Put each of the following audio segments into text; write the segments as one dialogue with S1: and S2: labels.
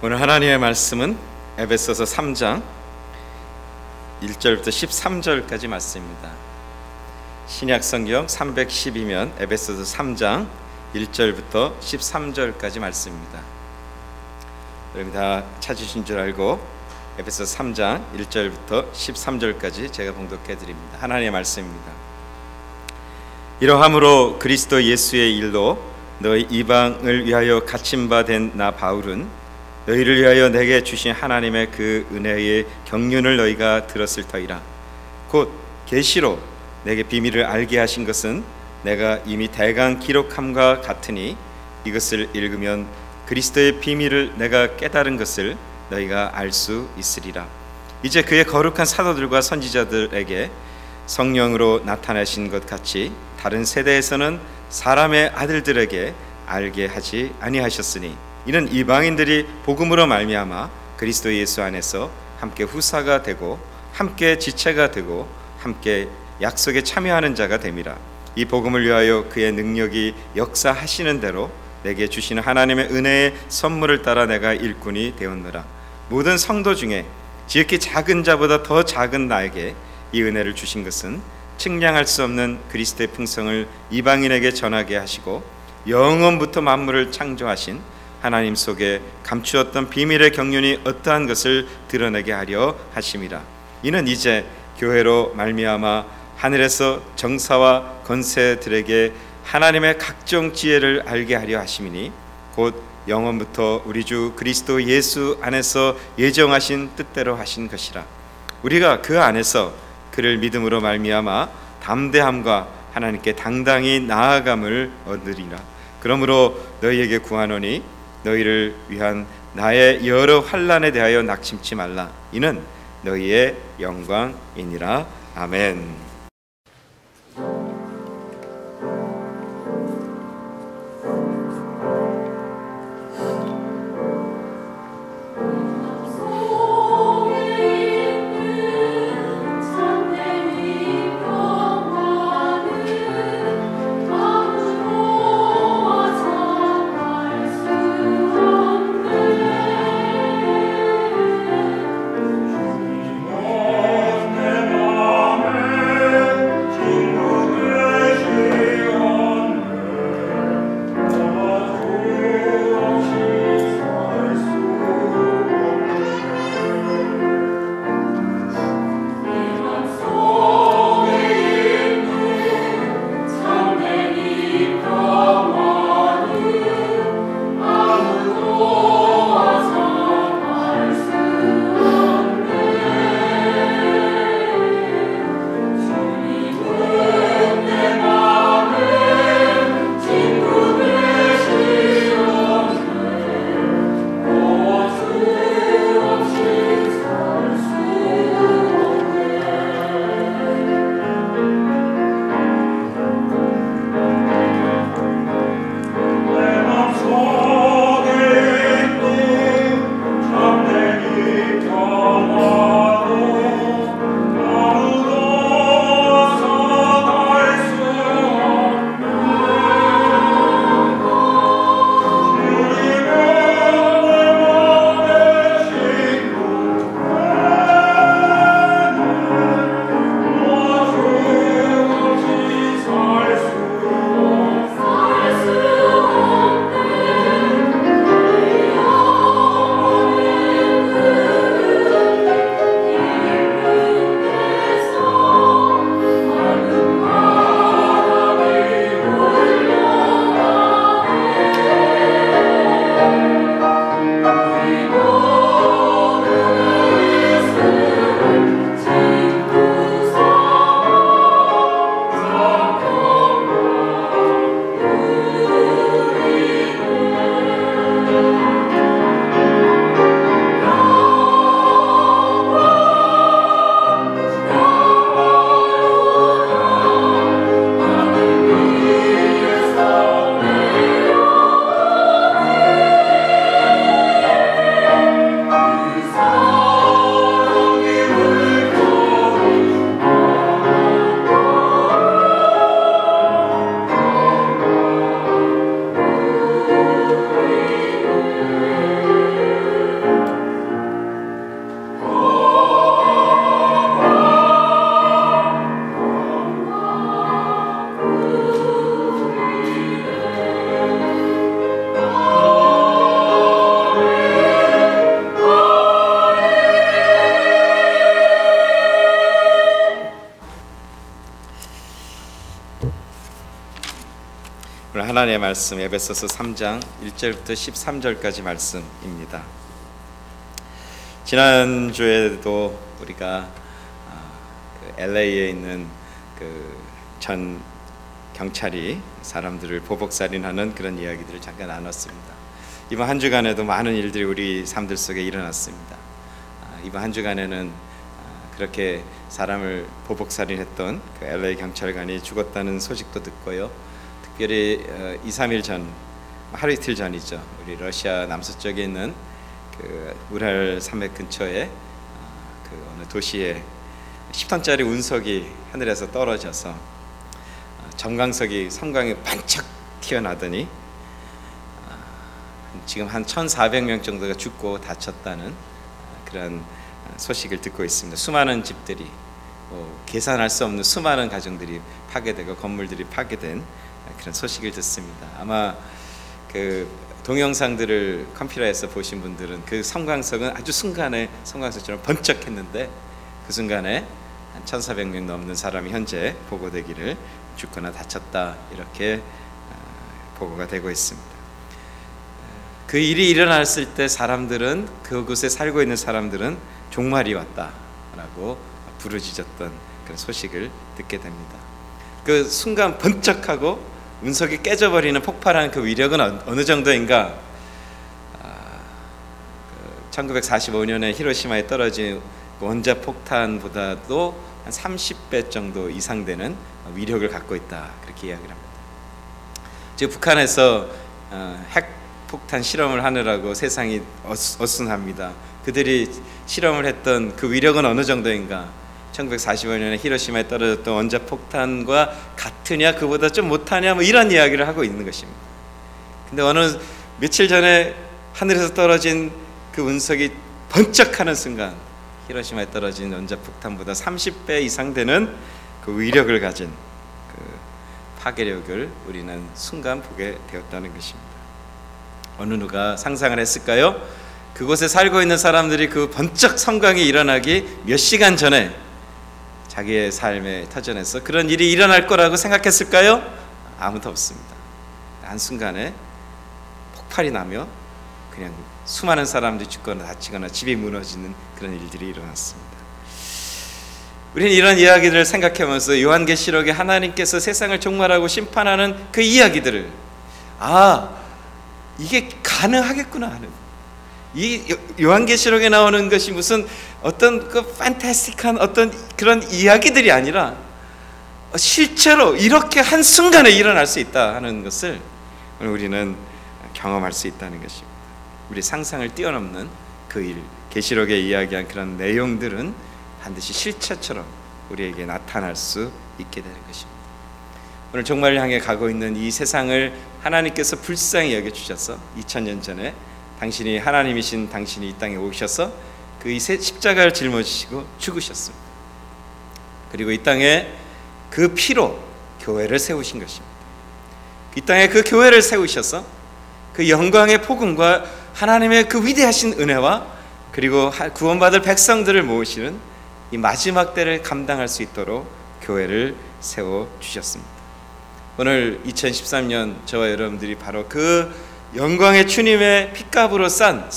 S1: 오늘 하나님의 말씀은 에베소서 3장 1절부터 13절까지 말씀입니다. 신약 성경 312면 에베소서 3장 1절부터 13절까지 말씀입니다. 여러분 다 찾으신 줄 알고 에베소서 3장 1절부터 13절까지 제가 봉독해 드립니다. 하나님의 말씀입니다. 이러함으로 그리스도 예수의 일로 너희 이방을 위하여 갇힌 바 된 나 바울은 너희를 위하여 내게 주신 하나님의 그 은혜의 경륜을 너희가 들었을 터이라. 곧 계시로 내게 비밀을 알게 하신 것은 내가 이미 대강 기록함과 같으니 이것을 읽으면 그리스도의 비밀을 내가 깨달은 것을 너희가 알 수 있으리라. 이제 그의 거룩한 사도들과 선지자들에게 성령으로 나타나신 것 같이 다른 세대에서는 사람의 아들들에게 알게 하지 아니하셨으니 이는 이방인들이 복음으로 말미암아 그리스도 예수 안에서 함께 후사가 되고 함께 지체가 되고 함께 약속에 참여하는 자가 됨이라. 이 복음을 위하여 그의 능력이 역사하시는 대로 내게 주시는 하나님의 은혜의 선물을 따라 내가 일꾼이 되었노라. 모든 성도 중에 지극히 작은 자보다 더 작은 나에게 이 은혜를 주신 것은 측량할 수 없는 그리스도의 풍성을 이방인에게 전하게 하시고 영원부터 만물을 창조하신 하나님 속에 감추었던 비밀의 경륜이 어떠한 것을 드러내게 하려 하심이라. 이는 이제 교회로 말미암아 하늘에서 정사와 권세들에게 하나님의 각종 지혜를 알게 하려 하심이니 곧 영원부터 우리 주 그리스도 예수 안에서 예정하신 뜻대로 하신 것이라. 우리가 그 안에서 그를 믿음으로 말미암아 담대함과 하나님께 당당히 나아감을 얻으리라. 그러므로 너희에게 구하노니 너희를 위한 나의 여러 환난에 대하여 낙심치 말라. 이는 너희의 영광이니라. 아멘.
S2: Amen.
S1: 하나님의 말씀 에베소서 3장 1절부터 13절까지 말씀입니다. 지난주에도 우리가 LA에 있는 전 경찰이 사람들을 보복살인하는 그런 이야기들을 잠깐 나눴습니다. 이번 한 주간에도 많은 일들이 우리 삶들 속에 일어났습니다. 이번 한 주간에는 그렇게 사람을 보복살인했던 그 LA 경찰관이 죽었다는 소식도 듣고요. 특별히 2, 3일 전, 하루 이틀 전이죠. 우리 러시아 남서쪽에 있는 그 우랄 산맥 근처에 그 어느 도시에 10톤짜리 운석이 하늘에서 떨어져서 정광석이 섬광이 반짝 튀어나더니 지금 한 1,400명 정도가 죽고 다쳤다는 그런 소식을 듣고 있습니다. 수많은 집들이 계산할 수 없는 수많은 가정들이 파괴되고 건물들이 파괴된 그런 소식을 듣습니다. 아마 그 동영상들을 컴퓨터에서 보신 분들은 그 섬광석은 아주 순간에 섬광석처럼 번쩍했는데 그 순간에 한 1,400명 넘는 사람이 현재 보고되기를 죽거나 다쳤다 이렇게 보고가 되고 있습니다. 그 일이 일어났을 때 사람들은 그곳에 살고 있는 사람들은 종말이 왔다라고 부르짖었던 그런 소식을 듣게 됩니다. 그 순간 번쩍하고 운석이 깨져버리는 폭발하는 그 위력은 어느 정도인가? 1945년에 히로시마에 떨어진 원자폭탄보다도 한 30배 정도 이상 되는 위력을 갖고 있다 그렇게 이야기를 합니다. 지금 북한에서 핵폭탄 실험을 하느라고 세상이 어순합니다. 그들이 실험을 했던 그 위력은 어느 정도인가? 1945년에 히로시마에 떨어졌던 원자폭탄과 같으냐 그보다 좀 못하냐 뭐 이런 이야기를 하고 있는 것입니다. 근데 어느 며칠 전에 하늘에서 떨어진 그 운석이 번쩍하는 순간 히로시마에 떨어진 원자폭탄보다 30배 이상 되는 그 위력을 가진 그 파괴력을 우리는 순간 보게 되었다는 것입니다. 어느 누가 상상을 했을까요? 그곳에 살고 있는 사람들이 그 번쩍 섬광이 일어나기 몇 시간 전에 자기의 삶의 터전에서 그런 일이 일어날 거라고 생각했을까요? 아무도 없습니다. 한순간에 폭발이 나며 그냥 수많은 사람들이 죽거나 다치거나 집이 무너지는 그런 일들이 일어났습니다. 우리는 이런 이야기들을 생각하면서 요한계시록에 하나님께서 세상을 종말하고 심판하는 그 이야기들을 이게 가능하겠구나 하는, 이 요한계시록에 나오는 것이 무슨 어떤 그 판타스틱한 어떤 그런 이야기들이 아니라 실제로 이렇게 한순간에 일어날 수 있다 하는 것을 우리는 경험할 수 있다는 것입니다. 우리 상상을 뛰어넘는 그 일, 계시록에 이야기한 그런 내용들은 반드시 실체처럼 우리에게 나타날 수 있게 되는 것입니다. 오늘 종말을 향해 가고 있는 이 세상을 하나님께서 불쌍히 여겨주셔서 2000년 전에 당신이 하나님이신 당신이 이 땅에 오셔서 그 십자가를 짊어지시고 죽으셨습니다. 그리고 이 땅에 그 피로 교회를 세우신 것입니다. 이 땅에 그 교회를 세우셔서 그 영광의 복음과 하나님의 그 위대하신 은혜와 그리고 구원받을 백성들을 모으시는 이 마지막 때를 감당할 수 있도록 교회를 세워주셨습니다. 오늘 2013년 저와 여러분들이 바로 그 영광의 주님의 핏값으로 산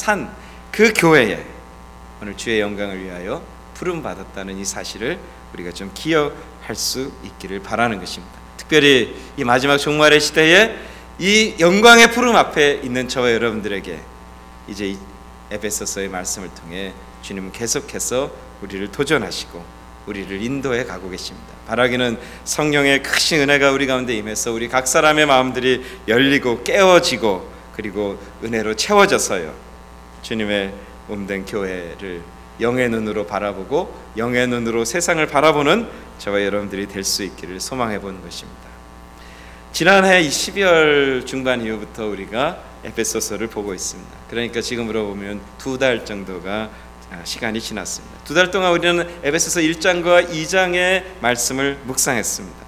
S1: 그 교회에 오늘 주의 영광을 위하여 부름받았다는 이 사실을 우리가 좀 기억할 수 있기를 바라는 것입니다. 특별히 이 마지막 종말의 시대에 이 영광의 부름 앞에 있는 저와 여러분들에게 이제 이 에베소서의 말씀을 통해 주님은 계속해서 우리를 도전하시고 우리를 인도해 가고 계십니다. 바라기는 성령의 크신 은혜가 우리 가운데 임해서 우리 각 사람의 마음들이 열리고 깨어지고 그리고 은혜로 채워져서요, 주님의 몸된 교회를 영의 눈으로 바라보고 영의 눈으로 세상을 바라보는 저와 여러분들이 될 수 있기를 소망해 보는 것입니다. 지난해 12월 중반 이후부터 우리가 에베소서를 보고 있습니다. 그러니까 지금으로 보면 2달 정도가 시간이 지났습니다. 2달 동안 우리는 에베소서 1장과 2장의 말씀을 묵상했습니다.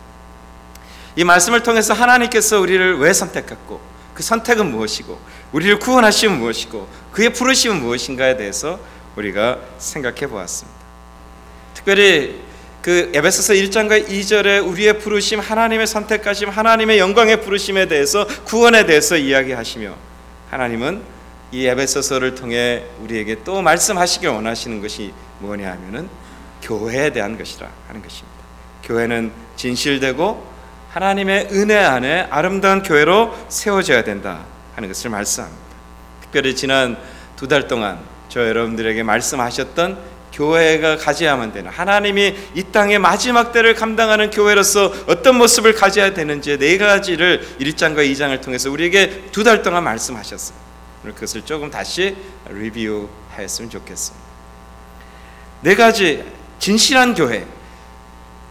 S1: 이 말씀을 통해서 하나님께서 우리를 왜 선택했고 그 선택은 무엇이고 우리를 구원하심은 무엇이고 그의 부르심은 무엇인가에 대해서 우리가 생각해 보았습니다. 특별히 그 에베소서 1장과 2절에 우리의 부르심, 하나님의 선택하심, 하나님의 영광의 부르심에 대해서, 구원에 대해서 이야기하시며, 하나님은 이 에베소서를 통해 우리에게 또 말씀하시길 원하시는 것이 뭐냐 하면은 교회에 대한 것이라 하는 것입니다. 교회는 진실되고 하나님의 은혜 안에 아름다운 교회로 세워져야 된다 하는 것을 말씀합니다. 특별히 지난 2달 동안 저 여러분들에게 말씀하셨던 교회가 가져야만 되는, 하나님이 이 땅의 마지막 때를 감당하는 교회로서 어떤 모습을 가져야 되는지 4가지를 1장과 2장을 통해서 우리에게 2달 동안 말씀하셨어요. 오늘 그것을 조금 다시 리뷰했으면 좋겠습니다. 4가지 진실한 교회,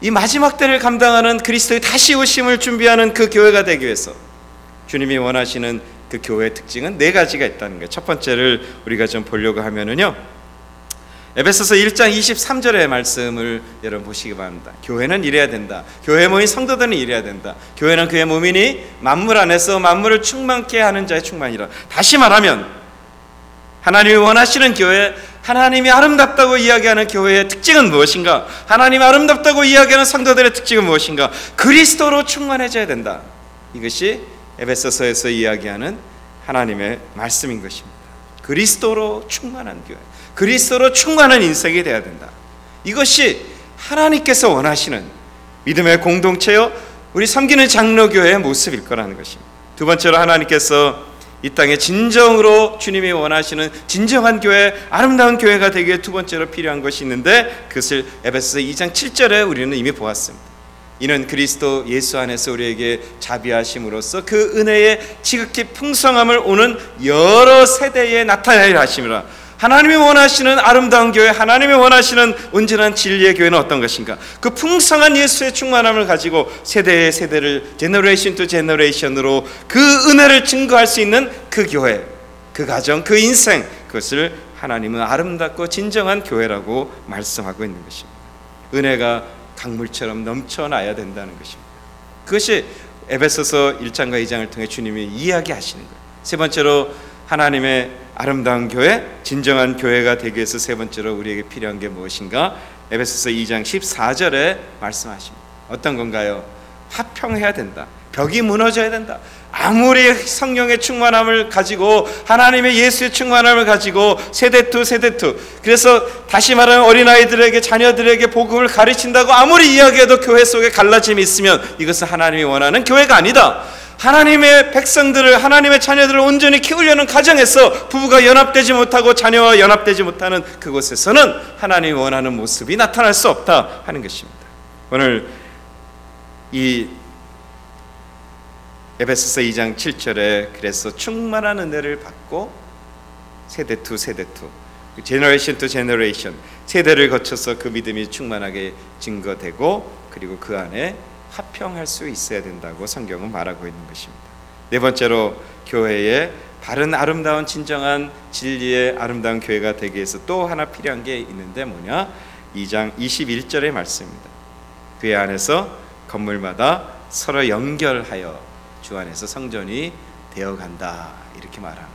S1: 이 마지막 때를 감당하는 그리스도의 다시 오심을 준비하는 그 교회가 되기 위해서 주님이 원하시는 그 교회의 특징은 4가지가 있다는 거예요. 첫 번째를 우리가 좀 보려고 하면은요, 에베소서 1장 23절의 말씀을 여러분 보시기 바랍니다. 교회는 이래야 된다. 교회에 모인 성도들은 이래야 된다. 교회는 그의 몸이니 만물 안에서 만물을 충만케 하는 자의 충만이라. 다시 말하면 하나님이 원하시는 교회, 하나님이 아름답다고 이야기하는 교회의 특징은 무엇인가? 하나님이 아름답다고 이야기하는 성도들의 특징은 무엇인가? 그리스도로 충만해져야 된다. 이것이 에베소서에서 이야기하는 하나님의 말씀인 것입니다. 그리스도로 충만한 교회, 그리스도로 충만한 인생이 되어야 된다. 이것이 하나님께서 원하시는 믿음의 공동체요, 우리 섬기는 장로교회의 모습일 거라는 것입니다. 두 번째로, 하나님께서 이 땅에 진정으로 주님이 원하시는 진정한 교회, 아름다운 교회가 되기 위해 두 번째로 필요한 것이 있는데, 그것을 에베소서 2장 7절에 우리는 이미 보았습니다. 이는 그리스도 예수 안에서 우리에게 자비하심으로써 그 은혜의 지극히 풍성함을 오는 여러 세대에 나타내려 하심이라. 하나님이 원하시는 아름다운 교회, 하나님이 원하시는 온전한 진리의 교회는 어떤 것인가? 그 풍성한 예수의 충만함을 가지고 세대의 세대를, 제너레이션 투 제너레이션으로 그 은혜를 증거할 수 있는 그 교회, 그 가정, 그 인생, 그것을 하나님은 아름답고 진정한 교회라고 말씀하고 있는 것입니다. 은혜가 강물처럼 넘쳐나야 된다는 것입니다. 그것이 에베소서 1장과 2장을 통해 주님이 이야기하시는 거예요. 세 번째로, 하나님의 아름다운 교회, 진정한 교회가 되기 위해서 세 번째로 우리에게 필요한 게 무엇인가? 에베소서 2장 14절에 말씀하십니다. 어떤 건가요? 화평해야 된다. 벽이 무너져야 된다. 아무리 성령의 충만함을 가지고, 하나님의 예수의 충만함을 가지고 세대 투 세대 투, 그래서 다시 말하면 어린아이들에게, 자녀들에게 복음을 가르친다고 아무리 이야기해도 교회 속에 갈라짐이 있으면 이것은 하나님이 원하는 교회가 아니다. 하나님의 백성들을, 하나님의 자녀들을 온전히 키우려는 가정에서 부부가 연합되지 못하고 자녀와 연합되지 못하는 그곳에서는 하나님이 원하는 모습이 나타날 수 없다 하는 것입니다. 오늘 이 에베소서 2장 7절에 그래서 충만한 은혜를 받고 세대 투 세대 투, 제너레이션 투 제너레이션, 세대를 거쳐서 그 믿음이 충만하게 증거되고, 그리고 그 안에 화평할 수 있어야 된다고 성경은 말하고 있는 것입니다. 네 번째로, 교회의 바른 아름다운 진정한 진리의 아름다운 교회가 되기 위해서 또 하나 필요한 게 있는데 뭐냐? 2장 21절의 말씀입니다. 교회 안에서 건물마다 서로 연결하여 주 안에서 성전이 되어간다, 이렇게 말합니다.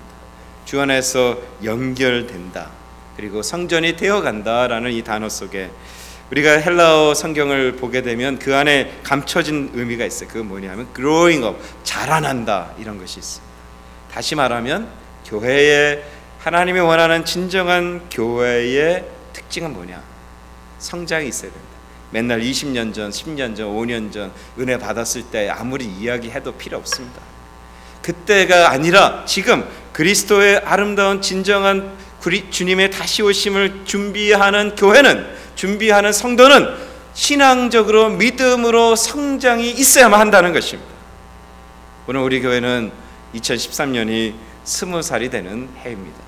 S1: 주 안에서 연결된다, 그리고 성전이 되어간다라는 이 단어 속에 우리가 헬라어 성경을 보게 되면 그 안에 감춰진 의미가 있어요. 그건 뭐냐면 growing up, 자라난다, 이런 것이 있습니다. 다시 말하면 교회의, 하나님이 원하는 진정한 교회의 특징은 뭐냐? 성장이 있어야 된다. 맨날 20년 전, 10년 전, 5년 전 은혜 받았을 때 아무리 이야기해도 필요 없습니다. 그때가 아니라 지금 그리스도의 아름다운 진정한 주님의 다시 오심을 준비하는 교회는, 준비하는 성도는 신앙적으로, 믿음으로 성장이 있어야만 한다는 것입니다. 오늘 우리 교회는 2013년이 20살이 되는 해입니다.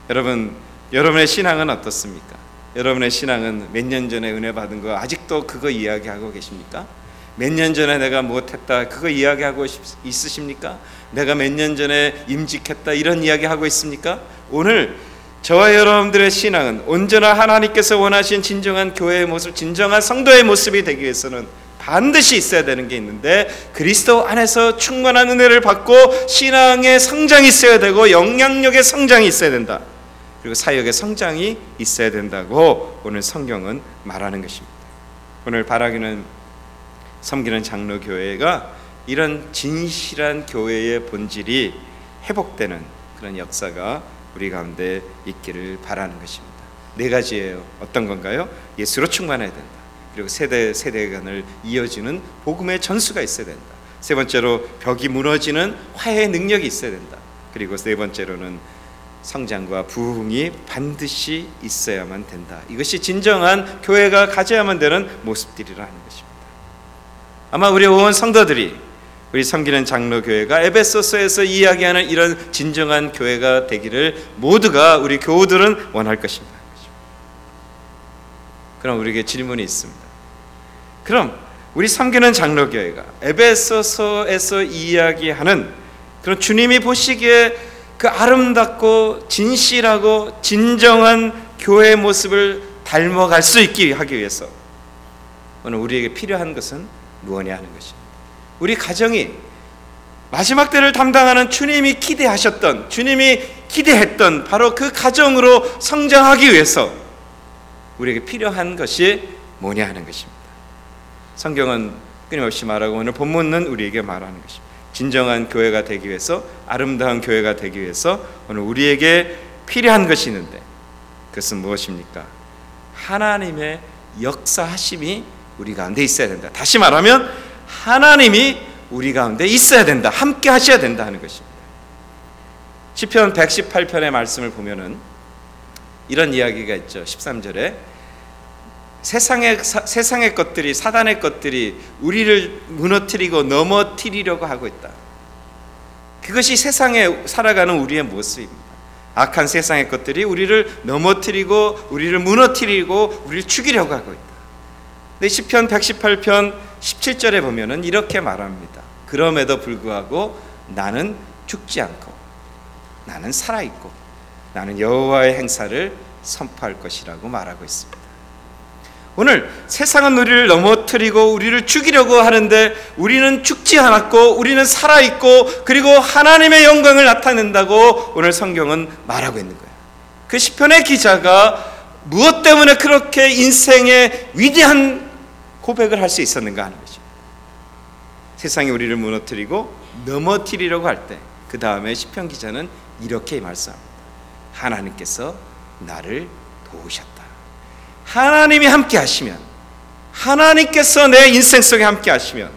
S1: 여러분, 여러분의 신앙은 어떻습니까? 여러분의 신앙은 몇 년 전에 은혜 받은 거 아직도 그거 이야기하고 계십니까? 몇 년 전에 내가 못했다, 그거 이야기하고 있으십니까? 내가 몇 년 전에 임직했다, 이런 이야기하고 있습니까? 오늘 저와 여러분들의 신앙은 온전한 하나님께서 원하신 진정한 교회의 모습, 진정한 성도의 모습이 되기 위해서는 반드시 있어야 되는 게 있는데, 그리스도 안에서 충만한 은혜를 받고 신앙의 성장이 있어야 되고, 영향력의 성장이 있어야 된다, 그리고 사역의 성장이 있어야 된다고 오늘 성경은 말하는 것입니다. 오늘 바라기는 섬기는 장로교회가 이런 진실한 교회의 본질이 회복되는 그런 역사가 우리 가운데 있기를 바라는 것입니다. 네 가지예요. 어떤 건가요? 예수로 충만해야 된다. 그리고 세대 간을 이어지는 복음의 전수가 있어야 된다. 세 번째로 벽이 무너지는 화해의 능력이 있어야 된다. 그리고 네 번째로는 성장과 부흥이 반드시 있어야만 된다. 이것이 진정한 교회가 가져야만 되는 모습들이라 하는 것입니다. 아마 우리 온 성도들이 우리 섬기는 장로교회가 에베소서에서 이야기하는 이런 진정한 교회가 되기를 모두가 우리 교우들은 원할 것입니다. 그럼 우리에게 질문이 있습니다. 그럼 우리 섬기는 장로교회가 에베소서에서 이야기하는 그런 주님이 보시기에 그 아름답고 진실하고 진정한 교회의 모습을 닮아갈 수 있게 하기 위해서 오늘 우리에게 필요한 것은 무엇이냐 하는 것입니다. 우리 가정이 마지막 때를 담당하는 주님이 기대하셨던, 주님이 기대했던 바로 그 가정으로 성장하기 위해서 우리에게 필요한 것이 뭐냐 하는 것입니다. 성경은 끊임없이 말하고 오늘 본문은 우리에게 말하는 것입니다. 진정한 교회가 되기 위해서, 아름다운 교회가 되기 위해서 오늘 우리에게 필요한 것이 있는데 그것은 무엇입니까? 하나님의 역사하심이 우리 가운데 있어야 된다. 다시 말하면 하나님이 우리 가운데 있어야 된다. 함께 하셔야 된다 하는 것입니다. 시편 118편의 말씀을 보면은 이런 이야기가 있죠. 13절에 세상의 것들이, 사단의 것들이 우리를 무너뜨리고 넘어뜨리려고 하고 있다. 그것이 세상에 살아가는 우리의 모습입니다. 악한 세상의 것들이 우리를 넘어뜨리고 우리를 무너뜨리고 우리를 죽이려고 하고 있다. 근데 시편 118편 17절에 보면은 이렇게 말합니다. 그럼에도 불구하고 나는 죽지 않고 나는 살아있고 나는 여호와의 행사를 선포할 것이라고 말하고 있습니다. 오늘 세상은 우리를 넘어뜨리고 우리를 죽이려고 하는데 우리는 죽지 않았고 우리는 살아있고 그리고 하나님의 영광을 나타낸다고 오늘 성경은 말하고 있는 거예요. 그 시편의 기자가 무엇 때문에 그렇게 인생의 위대한 고백을 할 수 있었는가 하는 것입니다. 세상이 우리를 무너뜨리고 넘어뜨리려고 할 때 그 다음에 시편 기자는 이렇게 말씀합니다. 하나님께서 나를 도우셨다. 하나님이 함께 하시면, 하나님께서 내 인생 속에 함께 하시면,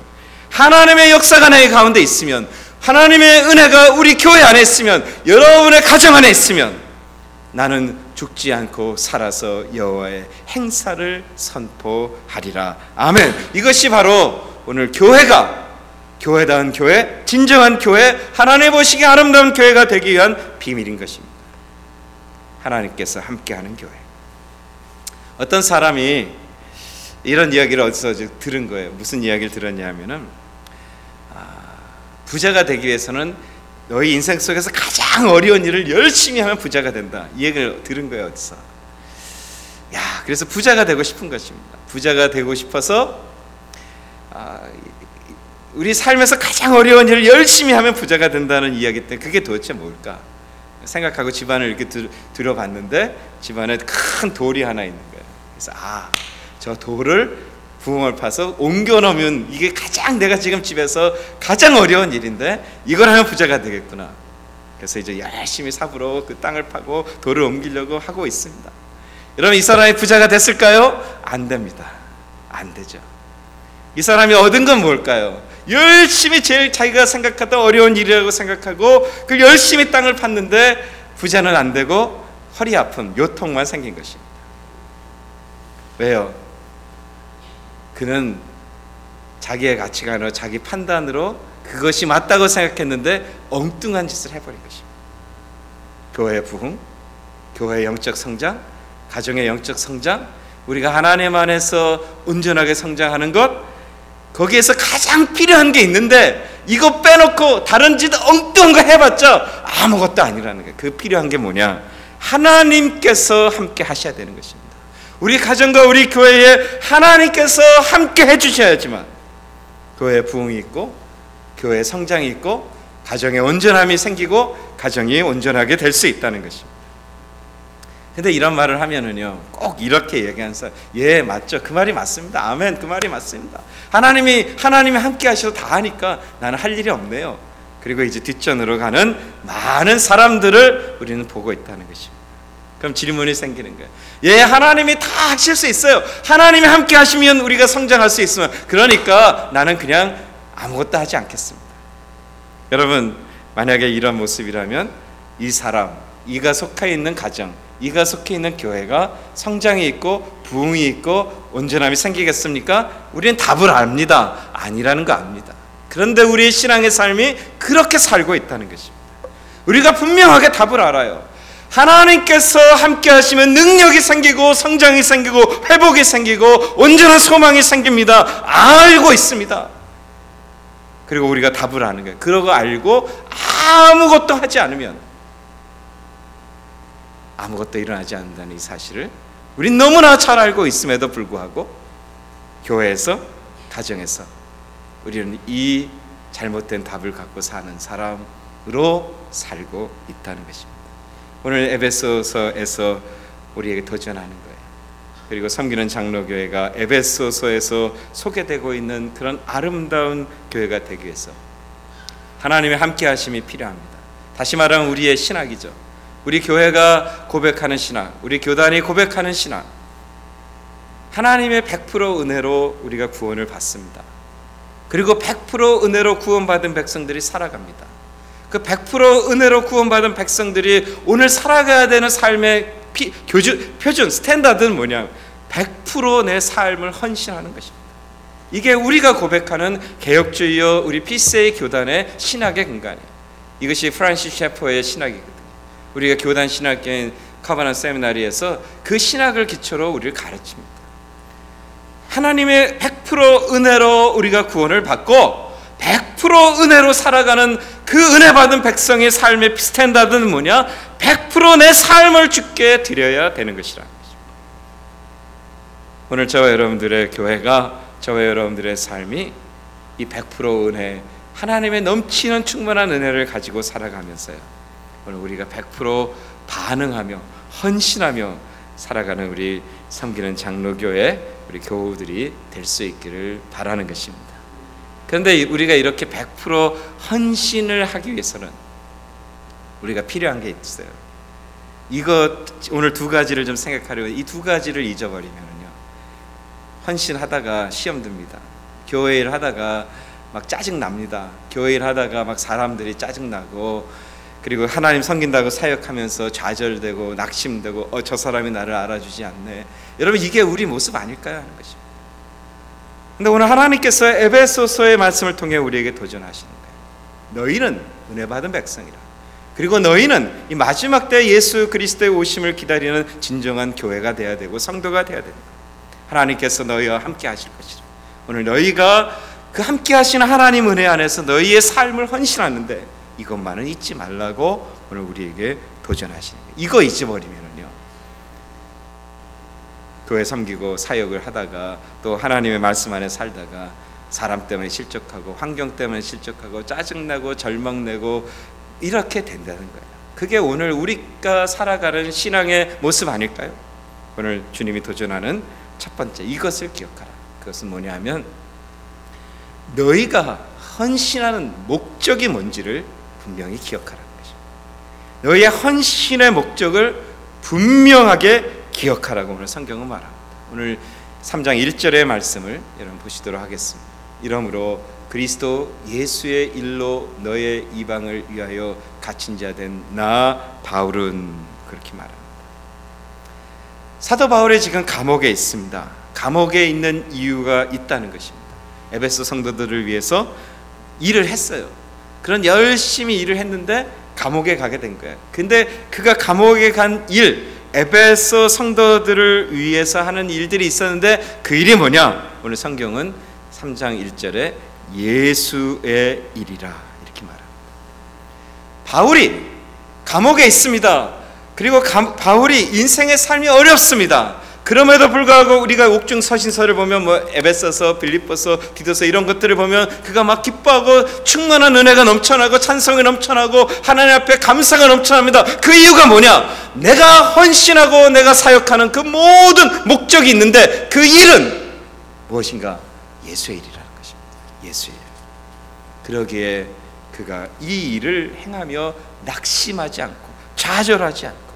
S1: 하나님의 역사가 내 가운데 있으면, 하나님의 은혜가 우리 교회 안에 있으면, 여러분의 가정 안에 있으면 나는 죽지 않고 살아서 여호와의 행사를 선포하리라. 아멘. 이것이 바로 오늘 교회가 교회다운 교회, 진정한 교회, 하나님 보시기에 아름다운 교회가 되기 위한 비밀인 것입니다. 하나님께서 함께하는 교회. 어떤 사람이 이런 이야기를 어디서 들은 거예요. 무슨 이야기를 들었냐면은 부자가 되기 위해서는 너희 인생 속에서 가장 어려운 일을 열심히 하면 부자가 된다. 이 얘기를 들은 거예요. 어디서. 그래서 부자가 되고 싶은 것입니다. 부자가 되고 싶어서 우리 삶에서 가장 어려운 일을 열심히 하면 부자가 된다는 이야기 때문에 그게 도대체 뭘까 생각하고 집안을 이렇게 들어봤는데 집안에 큰 돌이 하나 있는 거예요. 그래서 저 돌을 구멍을 파서 옮겨 놓으면 이게 가장 내가 지금 집에서 가장 어려운 일인데 이걸 하면 부자가 되겠구나. 그래서 이제 열심히 삽으로 그 땅을 파고 돌을 옮기려고 하고 있습니다. 여러분, 이 사람이 부자가 됐을까요? 안 됩니다. 안 되죠. 이 사람이 얻은 건 뭘까요? 열심히 제일 자기가 생각하던 어려운 일이라고 생각하고 그 열심히 땅을 팠는데 부자는 안 되고 허리 아픈 요통만 생긴 것입니다. 왜요? 그는 자기의 가치관으로 자기 판단으로 그것이 맞다고 생각했는데 엉뚱한 짓을 해버린 것입니다. 교회의 부흥, 교회의 영적 성장, 가정의 영적 성장, 우리가 하나님 안에서 온전하게 성장하는 것, 거기에서 가장 필요한 게 있는데 이거 빼놓고 다른 짓 엉뚱한 거 해봤자 아무것도 아니라는 거예요. 그 필요한 게 뭐냐? 하나님께서 함께 하셔야 되는 것입니다. 우리 가정과 우리 교회에 하나님께서 함께 해주셔야지만 교회에 부흥이 있고 교회에 성장이 있고 가정에 온전함이 생기고 가정이 온전하게 될 수 있다는 것입니다. 근데 이런 말을 하면은요, 꼭 이렇게 얘기하는 사람, 예, 맞죠, 그 말이 맞습니다, 아멘, 그 말이 맞습니다, 하나님이 함께 하셔도 다 하니까 나는 할 일이 없네요. 그리고 이제 뒷전으로 가는 많은 사람들을 우리는 보고 있다는 것입니다. 그럼 질문이 생기는 거예요. 예, 하나님이 다 하실 수 있어요. 하나님이 함께 하시면 우리가 성장할 수 있으면, 그러니까 나는 그냥 아무것도 하지 않겠습니다. 여러분, 만약에 이런 모습이라면 이 사람, 이가 속해 있는 가정, 이가 속해 있는 교회가 성장이 있고 부흥이 있고 온전함이 생기겠습니까? 우리는 답을 압니다. 아니라는 거 압니다. 그런데 우리의 신앙의 삶이 그렇게 살고 있다는 것입니다. 우리가 분명하게 답을 알아요. 하나님께서 함께 하시면 능력이 생기고 성장이 생기고 회복이 생기고 온전한 소망이 생깁니다. 알고 있습니다. 그리고 우리가 답을 아는 거예요. 그러고 알고 아무것도 하지 않으면 아무것도 일어나지 않는다는 이 사실을 우린 너무나 잘 알고 있음에도 불구하고 교회에서, 가정에서 우리는 이 잘못된 답을 갖고 사는 사람으로 살고 있다는 것입니다. 오늘 에베소서에서 우리에게 도전하는 거예요. 그리고 섬기는 장로교회가 에베소서에서 소개되고 있는 그런 아름다운 교회가 되기 위해서 하나님의 함께 하심이 필요합니다. 다시 말하면 우리의 신학이죠. 우리 교회가 고백하는 신학, 우리 교단이 고백하는 신학, 하나님의 100% 은혜로 우리가 구원을 받습니다. 그리고 100% 은혜로 구원받은 백성들이 살아갑니다. 그 100% 은혜로 구원받은 백성들이 오늘 살아가야 되는 삶의 표준, 스탠다드는 뭐냐? 100% 내 삶을 헌신하는 것입니다. 이게 우리가 고백하는 개혁주의여 우리 PCA 교단의 신학의 근간이에요. 이것이 프란시스 셰퍼의 신학이거든요. 우리가 교단 신학교인 커버넌트 세미나리에서 그 신학을 기초로 우리를 가르칩니다. 하나님의 100% 은혜로 우리가 구원을 받고 100% 은혜로 살아가는 그 은혜 받은 백성의 삶의 스탠다드는 뭐냐? 100% 내 삶을 주께 드려야 되는 것이라는 것입니다. 오늘 저와 여러분들의 교회가, 저와 여러분들의 삶이 이 100% 은혜, 하나님의 넘치는 충만한 은혜를 가지고 살아가면서요, 오늘 우리가 100% 반응하며 헌신하며 살아가는 우리 섬기는 장로교회, 우리 교우들이 될 수 있기를 바라는 것입니다. 그런데 우리가 이렇게 100% 헌신을 하기 위해서는 우리가 필요한 게 있어요. 이거 오늘 두 가지를 좀 생각하려고, 이 두 가지를 잊어버리면요, 헌신하다가 시험 듭니다. 교회 일 하다가 막 짜증 납니다. 교회 일 하다가 막 사람들이 짜증 나고, 그리고 하나님 섬긴다고 사역하면서 좌절되고 낙심되고, 저 사람이 나를 알아주지 않네. 여러분, 이게 우리 모습 아닐까요? 하는 것입니다. 근데 오늘 하나님께서 에베소서의 말씀을 통해 우리에게 도전하시는 거예요. 너희는 은혜 받은 백성이라. 그리고 너희는 이 마지막 때 예수 그리스도의 오심을 기다리는 진정한 교회가 돼야 되고 성도가 돼야 된다. 하나님께서 너희와 함께 하실 것이라. 오늘 너희가 그 함께 하시는 하나님 은혜 안에서 너희의 삶을 헌신하는데 이것만은 잊지 말라고 오늘 우리에게 도전하시는 거예요. 이거 잊어버리면은요, 교회 섬기고 사역을 하다가 또 하나님의 말씀 안에 살다가 사람 때문에 실족하고 환경 때문에 실족하고 짜증나고 절망내고 이렇게 된다는 거예요. 그게 오늘 우리가 살아가는 신앙의 모습 아닐까요? 오늘 주님이 도전하는 첫 번째, 이것을 기억하라. 그것은 뭐냐면 너희가 헌신하는 목적이 뭔지를 분명히 기억하라는 것입니다. 너희의 헌신의 목적을 분명하게 기억하라고 오늘 성경은 말합니다. 오늘 3장 1절의 말씀을 여러분 보시도록 하겠습니다. 이러므로 그리스도 예수의 일로 너의 이방을 위하여 갇힌 자 된 나 바울은, 그렇게 말합니다. 사도 바울이 지금 감옥에 있습니다. 감옥에 있는 이유가 있다는 것입니다. 에베소 성도들을 위해서 일을 했어요. 그런 열심히 일을 했는데 감옥에 가게 된 거예요. 근데 그가 감옥에 간 일, 에베소 성도들을 위해서 하는 일들이 있었는데 그 일이 뭐냐? 오늘 성경은 3장 1절에 예수의 일이라 이렇게 말합니다. 바울이 감옥에 있습니다. 그리고 바울이 인생의 삶이 어렵습니다. 그럼에도 불구하고 우리가 옥중 서신서를 보면 뭐 에베소서, 빌립보서, 디도서 이런 것들을 보면 그가 막 기뻐하고 충만한 은혜가 넘쳐나고 찬송이 넘쳐나고 하나님 앞에 감사가 넘쳐납니다. 그 이유가 뭐냐? 내가 헌신하고 내가 사역하는 그 모든 목적이 있는데 그 일은 무엇인가? 예수의 일이라는 것입니다. 예수의 일. 그러기에 그가 이 일을 행하며 낙심하지 않고 좌절하지 않고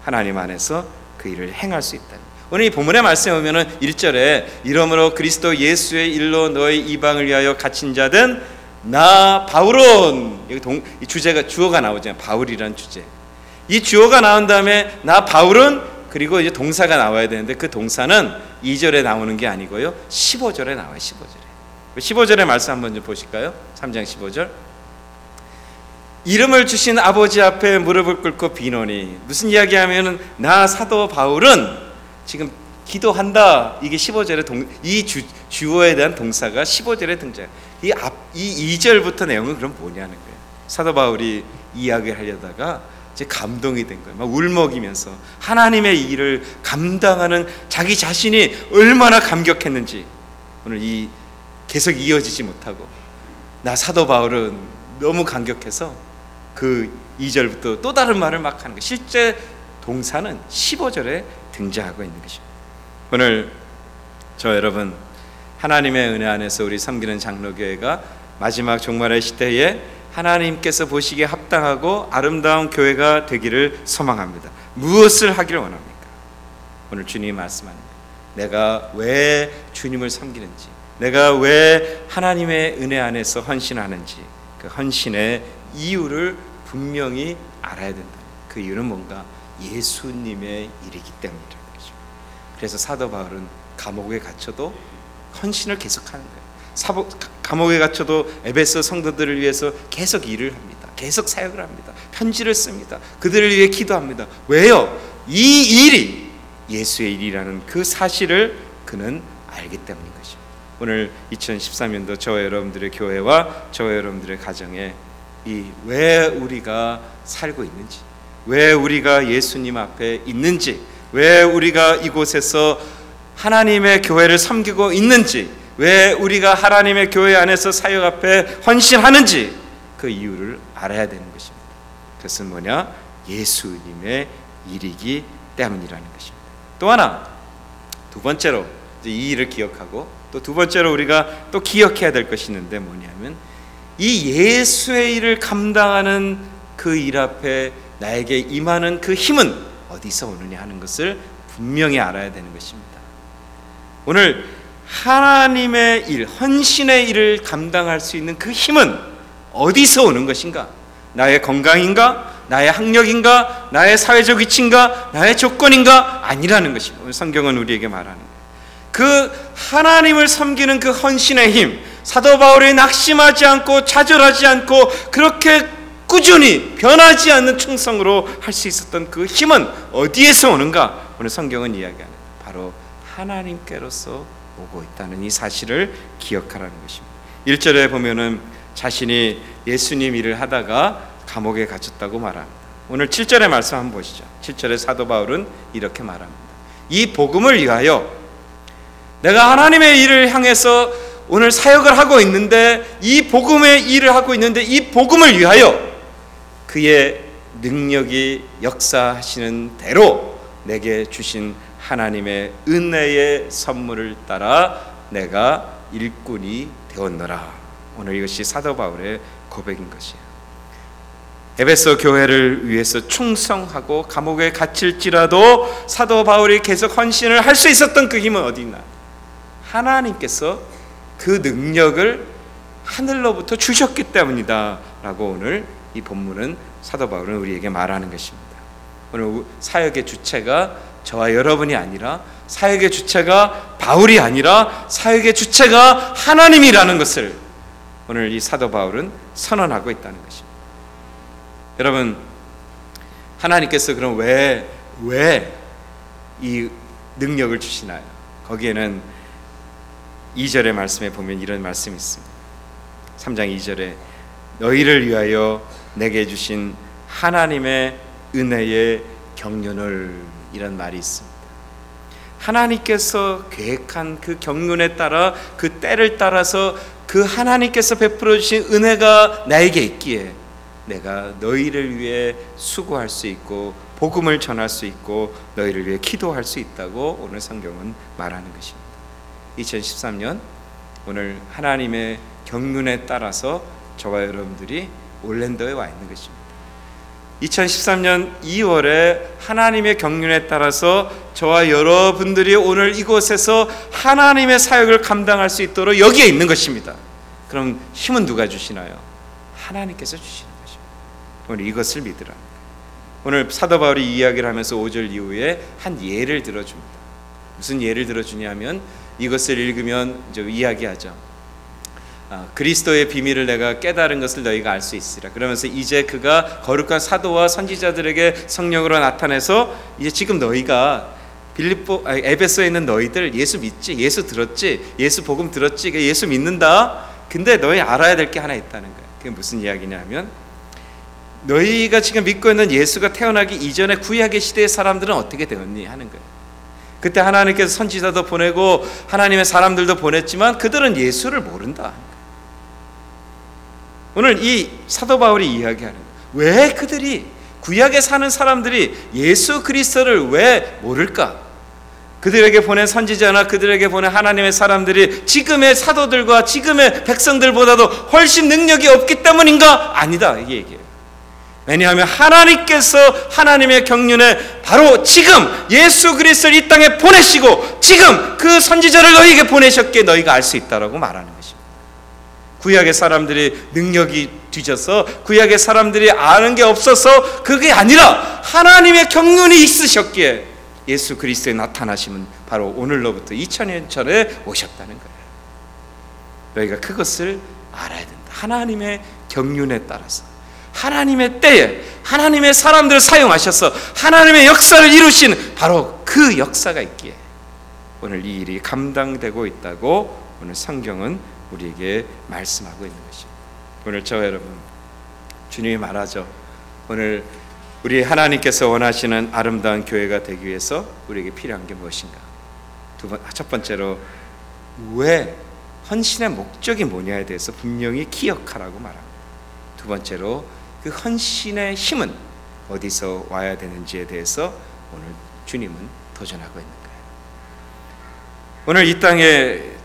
S1: 하나님 안에서 그 일을 행할 수 있다는 거예요. 오늘 이 본문의 말씀에 보면은 1절에 이러므로 그리스도 예수의 일로 너희 이방을 위하여 갇힌 자든 나 바울은, 여기 이 주어가 나오잖아요. 바울이란 주제. 이 주어가 나온 다음에 나 바울은, 그리고 이제 동사가 나와야 되는데 그 동사는 2절에 나오는 게 아니고요 15절에 나와요. 15절의 말씀 한번 좀 보실까요? 3장 15절. 이름을 주신 아버지 앞에 무릎을 꿇고 비노니, 무슨 이야기하면은 나 사도 바울은 지금 기도한다. 이게 15절에 이 주어에 대한 동사가 15절에 등장해요. 이 2절부터 내용은 그럼 뭐냐는 거예요. 사도 바울이 이야기를 하려다가 이제 감동이 된 거예요. 막 울먹이면서 하나님의 일을 감당하는 자기 자신이 얼마나 감격했는지 오늘 계속 이어지지 못하고 나 사도 바울은 너무 감격해서 그 2절부터 또 다른 말을 막 하는 거예요. 실제 동사는 15절에 등장하고 있는 것입니다. 오늘 여러분 하나님의 은혜 안에서 우리 섬기는 장로교회가 마지막 종말의 시대에 하나님께서 보시기에 합당하고 아름다운 교회가 되기를 소망합니다. 무엇을 하기를 원합니까? 오늘 주님이 말씀하는 거예요. 내가 왜 주님을 섬기는지, 내가 왜 하나님의 은혜 안에서 헌신하는지, 그 헌신의 이유를 분명히 알아야 된다. 그 이유는 뭔가? 예수님의 일이기 때문이라는 거죠. 그래서 사도 바울은 감옥에 갇혀도 헌신을 계속하는 거예요. 감옥에 갇혀도 에베소 성도들을 위해서 계속 일을 합니다. 계속 사역을 합니다. 편지를 씁니다. 그들을 위해 기도합니다. 왜요? 이 일이 예수의 일이라는 그 사실을 그는 알기 때문인 것입니다. 오늘 2013년도 저와 여러분들의 교회와 저와 여러분들의 가정에 왜 우리가 살고 있는지, 왜 우리가 예수님 앞에 있는지, 왜 우리가 이곳에서 하나님의 교회를 섬기고 있는지, 왜 우리가 하나님의 교회 안에서 사역 앞에 헌신하는지 그 이유를 알아야 되는 것입니다. 그것은 뭐냐? 예수님의 일이기 때문이라는 것입니다. 또 하나, 두 번째로 이 일을 기억하고 또 두 번째로 우리가 또 기억해야 될 것이 있는데 뭐냐면 이 예수의 일을 감당하는 그 일 앞에 나에게 임하는 그 힘은 어디서 오느냐 하는 것을 분명히 알아야 되는 것입니다. 오늘 하나님의 일, 헌신의 일을 감당할 수 있는 그 힘은 어디서 오는 것인가? 나의 건강인가? 나의 학력인가? 나의 사회적 위치인가? 나의 조건인가? 아니라는 것입니다. 오늘 성경은 우리에게 말하는 거예요. 그 하나님을 섬기는 그 헌신의 힘, 사도 바울이 낙심하지 않고 좌절하지 않고 그렇게 꾸준히 변하지 않는 충성으로 할 수 있었던 그 힘은 어디에서 오는가? 오늘 성경은 이야기하는 바로 하나님께로서 오고 있다는 이 사실을 기억하라는 것입니다. 1절에 보면은 자신이 예수님 일을 하다가 감옥에 갇혔다고 말합니다. 오늘 7절의 말씀 한번 보시죠. 7절에 사도 바울은 이렇게 말합니다. 이 복음을 위하여 내가 하나님의 일을 향해서 오늘 사역을 하고 있는데, 이 복음의 일을 하고 있는데 이 복음을 위하여 그의 능력이 역사하시는 대로 내게 주신 하나님의 은혜의 선물을 따라 내가 일꾼이 되었노라. 오늘 이것이 사도 바울의 고백인 것이에요. 에베소 교회를 위해서 충성하고 감옥에 갇힐지라도 사도 바울이 계속 헌신을 할 수 있었던 그 힘은 어디 있나? 하나님께서 그 능력을 하늘로부터 주셨기 때문이다 라고 오늘 이 본문은 사도 바울은 우리에게 말하는 것입니다. 오늘 사역의 주체가 저와 여러분이 아니라, 사역의 주체가 바울이 아니라 사역의 주체가 하나님이라는 것을 오늘 이 사도 바울은 선언하고 있다는 것입니다. 여러분, 하나님께서 그럼 왜 이 능력을 주시나요? 거기에는 2절의 말씀에 보면 이런 말씀이 있습니다. 3장 2절에 너희를 위하여 내게 주신 하나님의 은혜의 경륜을, 이런 말이 있습니다. 하나님께서 계획한 그 경륜에 따라 그 때를 따라서 그 하나님께서 베풀어 주신 은혜가 나에게 있기에 내가 너희를 위해 수고할 수 있고 복음을 전할 수 있고 너희를 위해 기도할 수 있다고 오늘 성경은 말하는 것입니다. 2013년 오늘 하나님의 경륜에 따라서 저와 여러분들이 올랜도에 와 있는 것입니다. 2013년 2월에 하나님의 경륜에 따라서 저와 여러분들이 오늘 이곳에서 하나님의 사역을 감당할 수 있도록 여기에 있는 것입니다. 그럼 힘은 누가 주시나요? 하나님께서 주시는 것입니다. 오늘 이것을 믿으라. 오늘 사도 바울이 이야기를 하면서 5절 이후에 한 예를 들어줍니다. 무슨 예를 들어주냐면 이것을 읽으면 이제 이야기하죠. 그리스도의 비밀을 내가 깨달은 것을 너희가 알 수 있으리라. 그러면서 이제 그가 거룩한 사도와 선지자들에게 성령으로 나타내서 이제 지금 너희가 에베소에 있는 너희들 예수 믿지? 예수 들었지? 예수 복음 들었지? 예수 믿는다? 근데 너희 알아야 될 게 하나 있다는 거예요. 그게 무슨 이야기냐면 너희가 지금 믿고 있는 예수가 태어나기 이전에 구약의 시대의 사람들은 어떻게 되었니? 하는 거예요. 그때 하나님께서 선지자도 보내고 하나님의 사람들도 보냈지만 그들은 예수를 모른다. 오늘 이 사도 바울이 이야기하는 왜 그들이 구약에 사는 사람들이 예수 그리스도를 왜 모를까? 그들에게 보낸 선지자나 그들에게 보낸 하나님의 사람들이 지금의 사도들과 지금의 백성들보다도 훨씬 능력이 없기 때문인가? 아니다, 이 얘기예요. 왜냐하면 하나님께서 하나님의 경륜에 바로 지금 예수 그리스도를 이 땅에 보내시고 지금 그 선지자를 너희에게 보내셨기에 너희가 알 수 있다라고 말하는 것입니다. 구약의 사람들이 능력이 뒤져서 구약의 사람들이 아는 게 없어서 그게 아니라 하나님의 경륜이 있으셨기에 예수 그리스도의 나타나심은 바로 오늘로부터 2000년 전에 오셨다는 거예요. 너희가 그것을 알아야 된다. 하나님의 경륜에 따라서 하나님의 때에 하나님의 사람들을 사용하셔서 하나님의 역사를 이루신 바로 그 역사가 있기에 오늘 이 일이 감당되고 있다고 오늘 성경은 우리에게 말씀하고 있는 것입니다. 오늘 저와 여러분, 주님이 말하죠. 오늘 우리 하나님께서 원하시는 아름다운 교회가 되기 위해서 우리에게 필요한 게 무엇인가? 첫 번째로 왜 헌신의 목적이 뭐냐에 대해서 분명히 기억하라고 말합니다. 두 번째로 그 헌신의 힘은 어디서 와야 되는지에 대해서 오늘 주님은 도전하고 있는 거예요. 오늘 이 땅에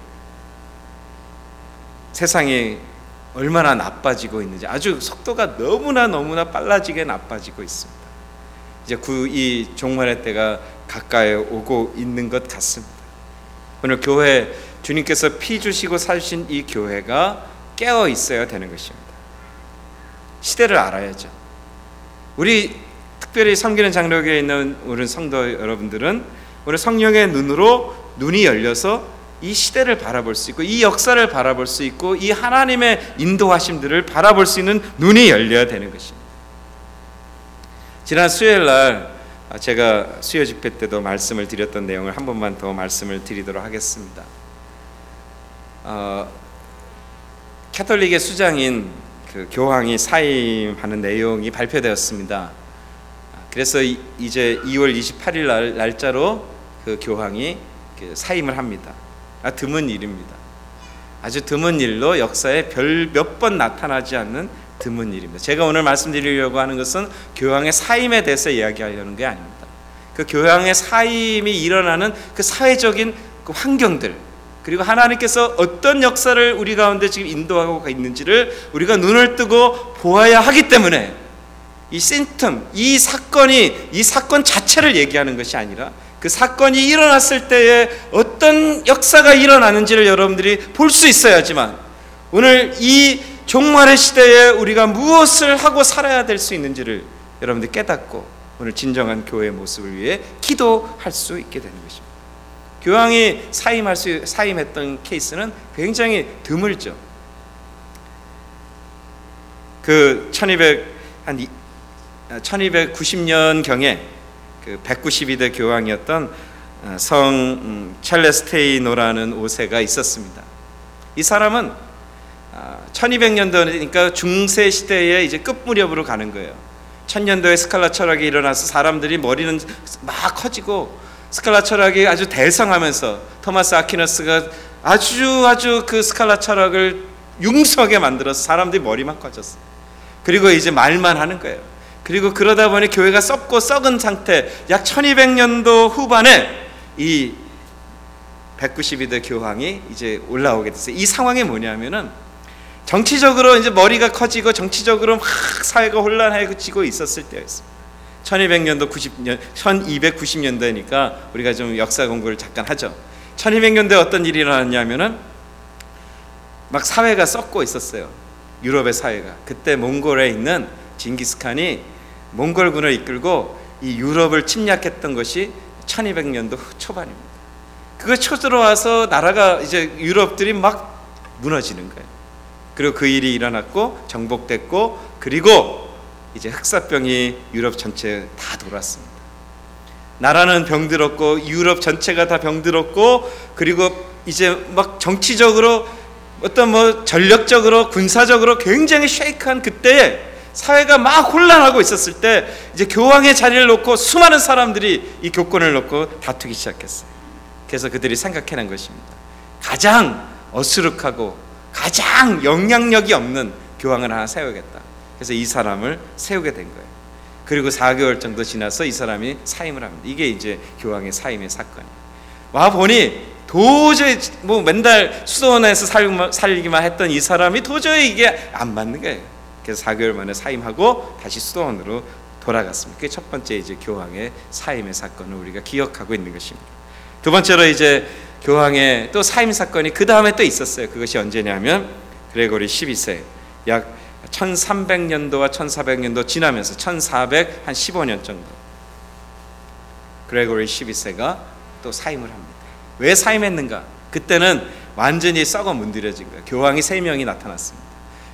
S1: 세상이 얼마나 나빠지고 있는지 아주 속도가 너무나 빨라지게 나빠지고 있습니다. 이제 이 종말의 때가 가까이 오고 있는 것 같습니다. 오늘 교회 주님께서 피 주시고 사주신 이 교회가 깨어 있어야 되는 것입니다. 시대를 알아야죠. 우리 특별히 섬기는 장로교에 있는 우리 성도 여러분들은 오늘 성령의 눈이 열려서 이 시대를 바라볼 수 있고 이 역사를 바라볼 수 있고 이 하나님의 인도하심들을 바라볼 수 있는 눈이 열려야 되는 것입니다. 지난 수요일 날 제가 수요 집회 때도 말씀을 드렸던 내용을 한 번만 더 말씀을 드리도록 하겠습니다. 캐톨릭의 수장인 그 교황이 사임하는 내용이 발표되었습니다. 그래서 이제 2월 28일 날짜로 그 교황이 사임을 합니다. 드문 일입니다. 아주 드문 일로 역사에 몇 번 나타나지 않는 드문 일입니다. 제가 오늘 말씀드리려고 하는 것은 교황의 사임에 대해서 이야기하려는 게 아닙니다. 그 교황의 사임이 일어나는 그 사회적인 그 환경들, 그리고 하나님께서 어떤 역사를 우리 가운데 지금 인도하고 있는지를 우리가 눈을 뜨고 보아야 하기 때문에 이 심텀, 이 사건 자체를 얘기하는 것이 아니라 그 사건이 일어났을 때에 어떤 역사가 일어나는지를 여러분들이 볼 수 있어야지만 오늘 이 종말의 시대에 우리가 무엇을 하고 살아야 될 수 있는지를 여러분들이 깨닫고 오늘 진정한 교회의 모습을 위해 기도할 수 있게 되는 것입니다. 교황이 사임했던 케이스는 굉장히 드물죠. 그 1290년경에 그 192대 교황이었던 성 첼레스테이노라는 5세가 있었습니다. 이 사람은 1200년도니까 중세 시대의 이제 끝 무렵으로 가는 거예요. 1000년도에 스칼라 철학이 일어나서 사람들이 머리는 막 커지고 스칼라 철학이 아주 대성하면서 토마스 아퀴나스가 아주 그 스칼라 철학을 융성하게 만들어서 사람들이 머리만 커졌어요. 그리고 이제 말만 하는 거예요. 그리고 그러다 보니 교회가 썩고 썩은 상태, 약 1200년도 후반에 이 192대 교황이 이제 올라오게 됐어요. 이 상황이 뭐냐면은 정치적으로 이제 머리가 커지고 정치적으로 막 사회가 혼란해지고 있었을 때였어요. 1290년대니까 우리가 좀 역사 공부를 잠깐 하죠. 1200년대에 어떤 일이 일어났냐면은 막 사회가 썩고 있었어요. 유럽의 사회가. 그때 몽골에 있는 징기스칸이 몽골군을 이끌고 이 유럽을 침략했던 것이 1200년도 초반입니다. 그거 쳐들어와서 나라가 이제 유럽들이 막 무너지는 거예요. 그리고 그 일이 일어났고 정복됐고, 그리고 이제 흑사병이 유럽 전체에 다 돌았습니다. 나라는 병들었고 유럽 전체가 다 병들었고, 그리고 이제 막 정치적으로 어떤 뭐 전력적으로 군사적으로 굉장히 쉐이크한 그때에 사회가 막 혼란하고 있었을 때 이제 교황의 자리를 놓고 수많은 사람들이 이 교권을 놓고 다투기 시작했어요. 그래서 그들이 생각해낸 것입니다. 가장 어수룩하고 가장 영향력이 없는 교황을 하나 세우겠다. 그래서 이 사람을 세우게 된 거예요. 그리고 4개월 정도 지나서 이 사람이 사임을 합니다. 이게 이제 교황의 사임의 사건이에요. 와 보니 도저히 뭐 맨날 수도원에서 살기만 했던 이 사람이 도저히 이게 안 맞는 거예요. 그래서 4개월 만에 사임하고 다시 수도원으로 돌아갔습니다. 그게 첫 번째 이제 교황의 사임의 사건을 우리가 기억하고 있는 것입니다. 두 번째로 이제 교황의 또 사임 사건이 그 다음에 또 있었어요. 그것이 언제냐면 그레고리 12세, 약 1300년도와 1400년도 지나면서 1415년 정도 그레고리 12세가 또 사임을 합니다. 왜 사임했는가? 그때는 완전히 썩어 문드러진 거예요. 교황이 3명이 나타났습니다.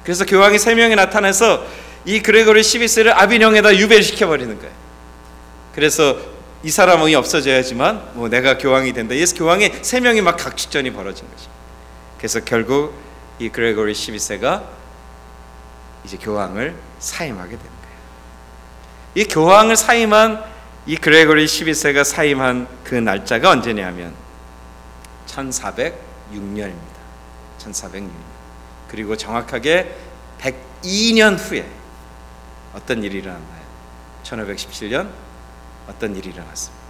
S1: 그래서 교황이 3명이 나타나서 이 그레고리 12세를 아비뇽에다 유배를 시켜버리는 거예요. 그래서 이 사람이 없어져야지만 뭐 내가 교황이 된다. 그래서 교황이 3명이 막 각축전이 벌어진 거죠. 그래서 결국 이 그레고리 12세가 이제 교황을 사임하게 되는 거예요. 이 교황을 사임한 이 그레고리 12세가 사임한 그 날짜가 언제냐면 1406년입니다. 1406년. 그리고 정확하게 102년 후에 어떤 일이 일어났나요? 1517년 어떤 일이 일어났습니까?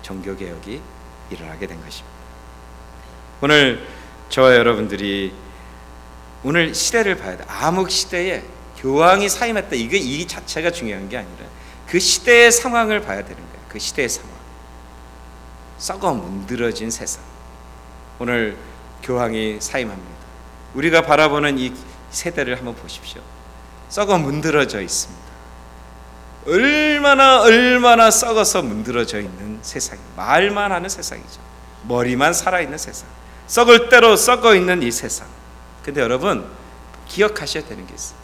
S1: 종교개혁이 일어나게 된 것입니다. 오늘 저와 여러분들이 오늘 시대를 봐야 돼. 암흑시대에 교황이 사임했다. 이 자체가 중요한 게 아니라 그 시대의 상황을 봐야 되는 거예요. 그 시대의 상황. 썩어 문드러진 세상. 오늘 교황이 사임합니다. 우리가 바라보는 이 세대를 한번 보십시오. 썩어 문드러져 있습니다. 얼마나 썩어서 문드러져 있는 세상이에요. 말만 하는 세상이죠. 머리만 살아있는 세상. 썩을 대로 썩어 있는 이 세상. 근데 여러분 기억하셔야 되는 게 있어요.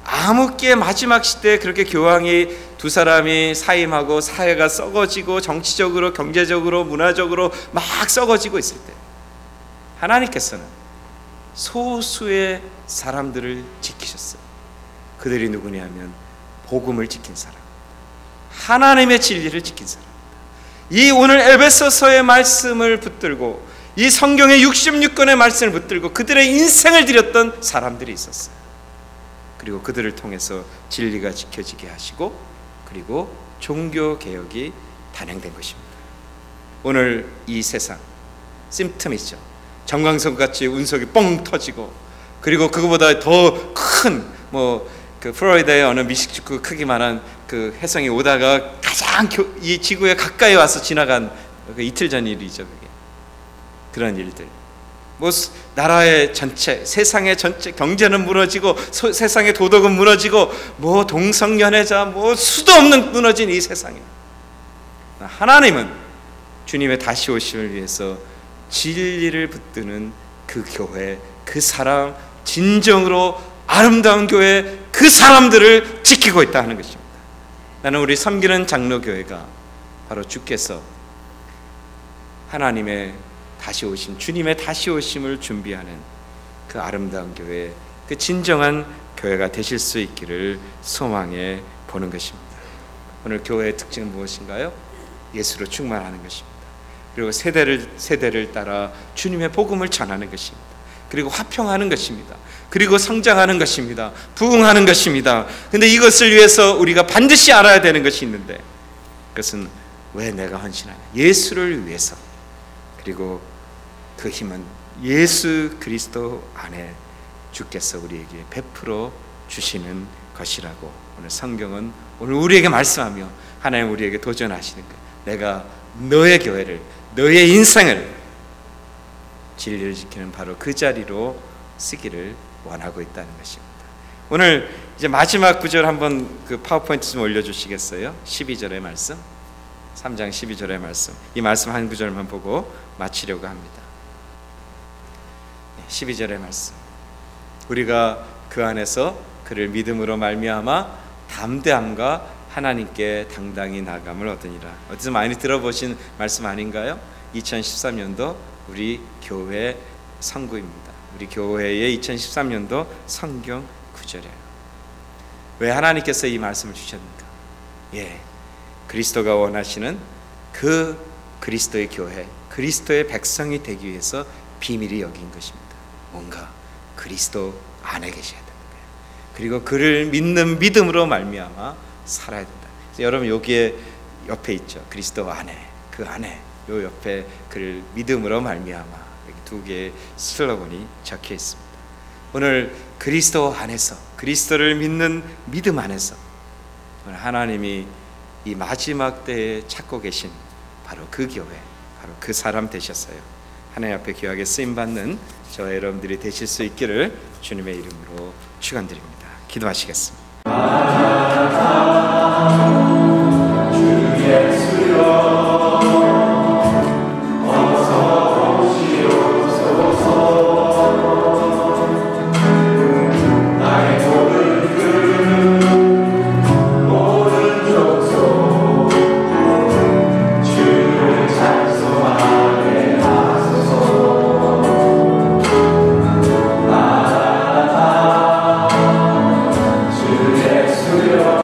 S1: 암흑기의 마지막 시대에 그렇게 교황이 두 사람이 사임하고 사회가 썩어지고 정치적으로 경제적으로 문화적으로 막 썩어지고 있을 때 하나님께서는 소수의 사람들을 지키셨어요. 그들이 누구냐면 복음을 지킨 사람, 하나님의 진리를 지킨 사람입니다. 이 오늘 에베소서의 말씀을 붙들고 이 성경의 66권의 말씀을 붙들고 그들의 인생을 드렸던 사람들이 있었어요. 그리고 그들을 통해서 진리가 지켜지게 하시고 그리고 종교개혁이 단행된 것입니다. 오늘 이 세상 심틈이죠. 정광석같이 운석이 뻥 터지고 그리고 그거보다 더 큰 그 플로리다의 어느 미식축구 크기만한 그 혜성이 오다가 가장 이 지구에 가까이 와서 지나간 그 이틀 전 일이죠. 그게. 그런 일들. 뭐 나라의 전체, 세상의 전체 경제는 무너지고 세상의 도덕은 무너지고 뭐 동성연애자 뭐 수도 없는 무너진 이 세상에 하나님은 주님의 다시 오심을 위해서 진리를 붙드는 그 교회, 그 사람, 진정으로 아름다운 교회, 그 사람들을 지키고 있다 하는 것입니다. 나는 우리 섬기는 장로교회가 바로 주께서 하나님의 다시 오심, 주님의 다시 오심을 준비하는 그 아름다운 교회, 그 진정한 교회가 되실 수 있기를 소망해 보는 것입니다. 오늘 교회의 특징은 무엇인가요? 예수로 충만하는 것입니다. 그리고 세대를 따라 주님의 복음을 전하는 것입니다. 그리고 화평하는 것입니다. 그리고 성장하는 것입니다. 부흥하는 것입니다. 근데 이것을 위해서 우리가 반드시 알아야 되는 것이 있는데, 그것은 왜 내가 헌신하냐? 예수를 위해서. 그리고 그 힘은 예수 그리스도 안에 주께서 우리에게 베풀어 주시는 것이라고 오늘 성경은 오늘 우리에게 말씀하며 하나님 우리에게 도전하시는 거예요. 내가 너의 교회를, 너의 인생을 진리를 지키는 바로 그 자리로 쓰기를 원하고 있다는 것입니다. 오늘 이제 마지막 구절 한번 그 파워포인트 좀 올려주시겠어요? 12절의 말씀, 3장 12절의 말씀. 이 말씀 한 구절만 보고 마치려고 합니다. 12절의 말씀. 우리가 그 안에서 그를 믿음으로 말미암아 담대함과 하나님께 당당히 나아감을 얻으니라. 어디서 많이 들어보신 말씀 아닌가요? 2013년도 우리 교회 선구입니다. 우리 교회의 2013년도 성경 구절이에요. 왜 하나님께서 이 말씀을 주셨는가? 그리스도가 원하시는 그 그리스도의 교회, 그리스도의 백성이 되기 위해서 비밀이 여기인 것입니다. 뭔가 그리스도 안에 계셔야 되는 거예요. 그리고 그를 믿는 믿음으로 말미암아 살아야 된다. 여러분 여기에 옆에 있죠. 그리스도 안에, 그 안에, 요 옆에 그를 믿음으로 말미암아, 여기 두 개의 슬로건이 적혀 있습니다. 오늘 그리스도 안에서, 그리스도를 믿는 믿음 안에서 오늘 하나님이 이 마지막 때에 찾고 계신 바로 그 교회, 바로 그 사람 되셨어요. 하나님 앞에 귀하게 쓰임받는 저와 여러분들이 되실 수 있기를 주님의 이름으로 축원드립니다. 기도하시겠습니다.